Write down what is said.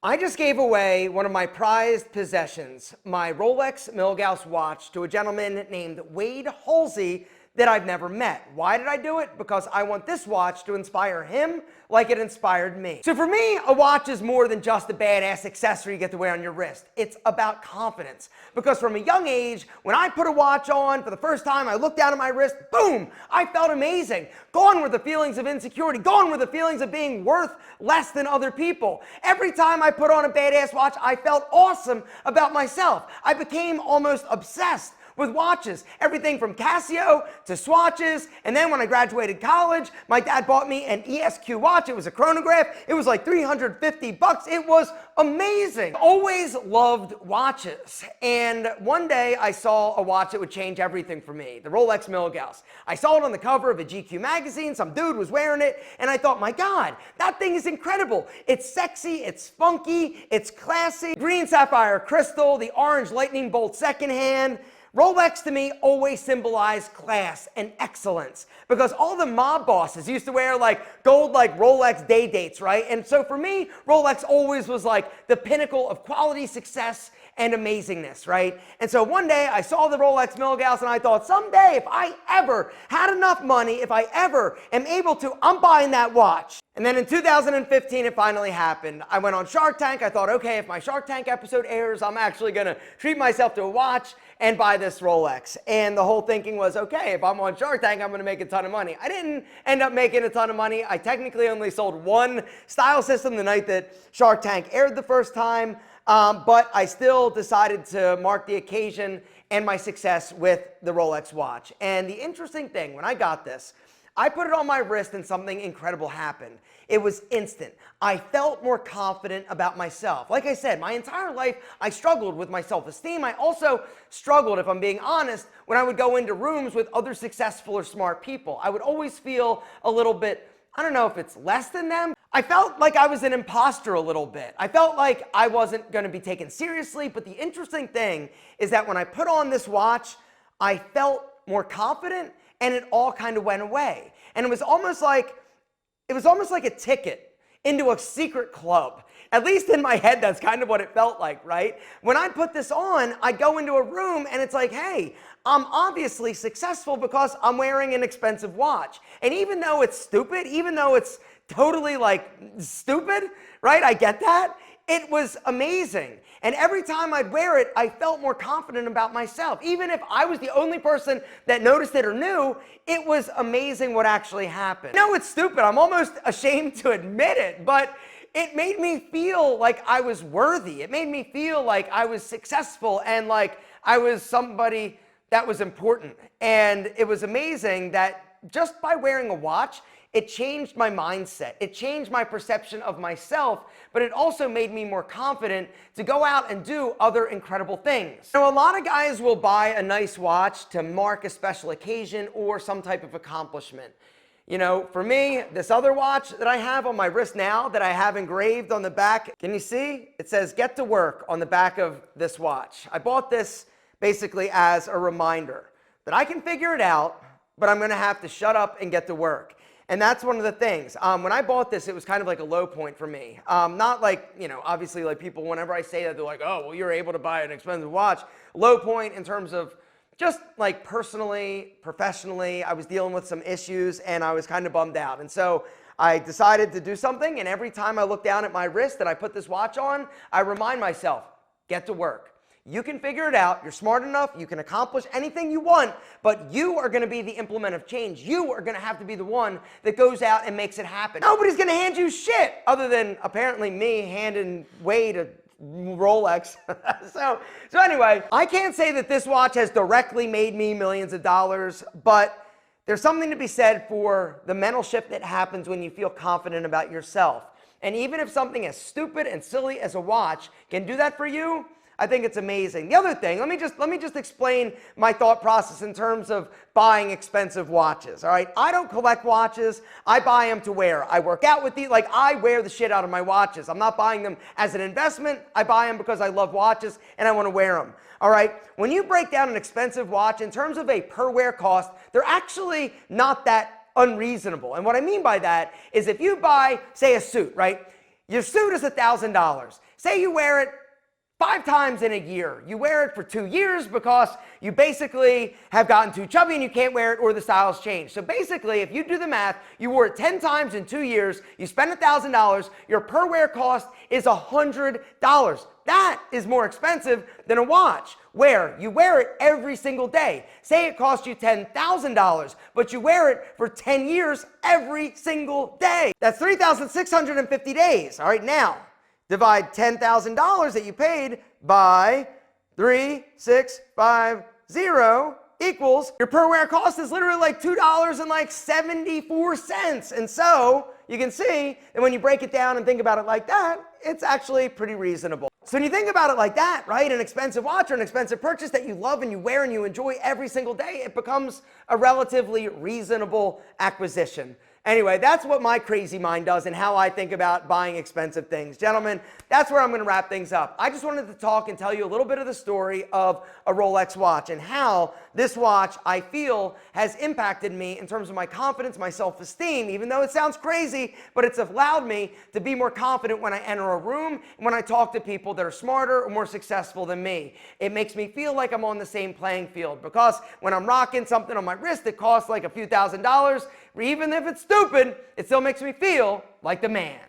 I just gave away one of my prized possessions, my Rolex Milgauss watch, to a gentleman named Wade Halsey that I've never met. Why did I do it? Because I want this watch to inspire him like it inspired me. So for me, a watch is more than just a badass accessory you get to wear on your wrist. It's about confidence. Because from a young age, when I put a watch on for the first time, I looked down at my wrist, boom, I felt amazing. Gone were the feelings of insecurity. Gone were the feelings of being worth less than other people. Every time I put on a badass watch, I felt awesome about myself. I became almost obsessed with watches, everything from Casio to Swatches. And then when I graduated college, my dad bought me an ESQ watch. It was a chronograph. It was like 350 bucks. It was amazing. Always loved watches. And one day I saw a watch that would change everything for me, the Rolex Milgauss. I saw it on the cover of a GQ magazine. Some dude was wearing it. And I thought, my God, that thing is incredible. It's sexy, it's funky, it's classy. Green sapphire crystal, the orange lightning bolt second hand. Rolex to me always symbolized class and excellence because all the mob bosses used to wear like gold like Rolex day dates, right? And so for me, Rolex always was like the pinnacle of quality, success, and amazingness, right? And so one day I saw the Rolex Milgauss and I thought, someday if I ever had enough money, if I ever am able to, I'm buying that watch. And then in 2015, it finally happened. I went on Shark Tank. I thought, okay, if my Shark Tank episode airs, I'm actually gonna treat myself to a watch and buy this Rolex. And the whole thinking was, okay, if I'm on Shark Tank, I'm gonna make a ton of money. I didn't end up making a ton of money. I technically only sold one style system the night that Shark Tank aired the first time, but I still decided to mark the occasion and my success with the Rolex watch. And the interesting thing, when I got this, I put it on my wrist and something incredible happened. It was instant. I felt more confident about myself. Like I said, my entire life, I struggled with my self-esteem. I also struggled, if I'm being honest, when I would go into rooms with other successful or smart people. I would always feel a little bit, I don't know if it's less than them. I felt like I was an imposter a little bit. I felt like I wasn't gonna be taken seriously, but the interesting thing is that when I put on this watch, I felt more confident and it all kind of went away. And it was almost like a ticket into a secret club. At least in my head, that's kind of what it felt like, right? When I put this on, I go into a room and it's like, hey, I'm obviously successful because I'm wearing an expensive watch. And even though it's stupid, even though it's totally like stupid, right? I get that. It was amazing. And every time I'd wear it, I felt more confident about myself. Even if I was the only person that noticed it or knew, it was amazing what actually happened. I know it's stupid. I'm almost ashamed to admit it, but it made me feel like I was worthy. It made me feel like I was successful and like I was somebody that was important. And it was amazing that just by wearing a watch, it changed my mindset. It changed my perception of myself, but it also made me more confident to go out and do other incredible things. Now, a lot of guys will buy a nice watch to mark a special occasion or some type of accomplishment. You know, for me, this other watch that I have on my wrist now that I have engraved on the back, can you see? It says "Get to Work" on the back of this watch. I bought this basically as a reminder that I can figure it out, but I'm gonna have to shut up and get to work. And that's one of the things. When I bought this, it was kind of like a low point for me. Not like, you know, obviously like people, whenever I say that, they're like, oh, well, you're able to buy an expensive watch. Low point in terms of just like personally, professionally, I was dealing with some issues and I was kind of bummed out. And so I decided to do something. And every time I look down at my wrist and I put this watch on, I remind myself, get to work. You can figure it out. You're smart enough. You can accomplish anything you want, but you are going to be the implement of change. You are going to have to be the one that goes out and makes it happen. Nobody's going to hand you shit other than apparently me handing Wade a Rolex. So anyway, I can't say that this watch has directly made me millions of dollars, but there's something to be said for the mental shift that happens when you feel confident about yourself. And even if something as stupid and silly as a watch can do that for you, I think it's amazing. The other thing, let me just explain my thought process in terms of buying expensive watches, all right? I don't collect watches. I buy them to wear. I work out with these. Like, I wear the shit out of my watches. I'm not buying them as an investment. I buy them because I love watches and I want to wear them, all right? When you break down an expensive watch in terms of a per wear cost, they're actually not that unreasonable. And what I mean by that is if you buy, say, a suit, right? Your suit is $1,000. Say you wear it 5 times in a year. You wear it for 2 years because you basically have gotten too chubby and you can't wear it or the style's changed. So basically, if you do the math, you wore it 10 times in 2 years, you spend $1,000, your per wear cost is $100. That is more expensive than a watch where you wear it every single day. Say it costs you $10,000, but you wear it for 10 years every single day. That's 3,650 days. All right, now divide $10,000 that you paid by 3,650 equals your per wear cost is literally like $2.74. And so you can see that when you break it down and think about it like that, it's actually pretty reasonable. So when you think about it like that, right, an expensive watch or an expensive purchase that you love and you wear and you enjoy every single day, it becomes a relatively reasonable acquisition. Anyway, that's what my crazy mind does and how I think about buying expensive things. Gentlemen, that's where I'm going to wrap things up. I just wanted to talk and tell you a little bit of the story of a Rolex watch and how this watch, I feel, has impacted me in terms of my confidence, my self-esteem, even though it sounds crazy, but it's allowed me to be more confident when I enter a room and when I talk to people that are smarter or more successful than me. It makes me feel like I'm on the same playing field because when I'm rocking something on my wrist that costs like a few $1,000s, even if it's stupid, it still makes me feel like the man.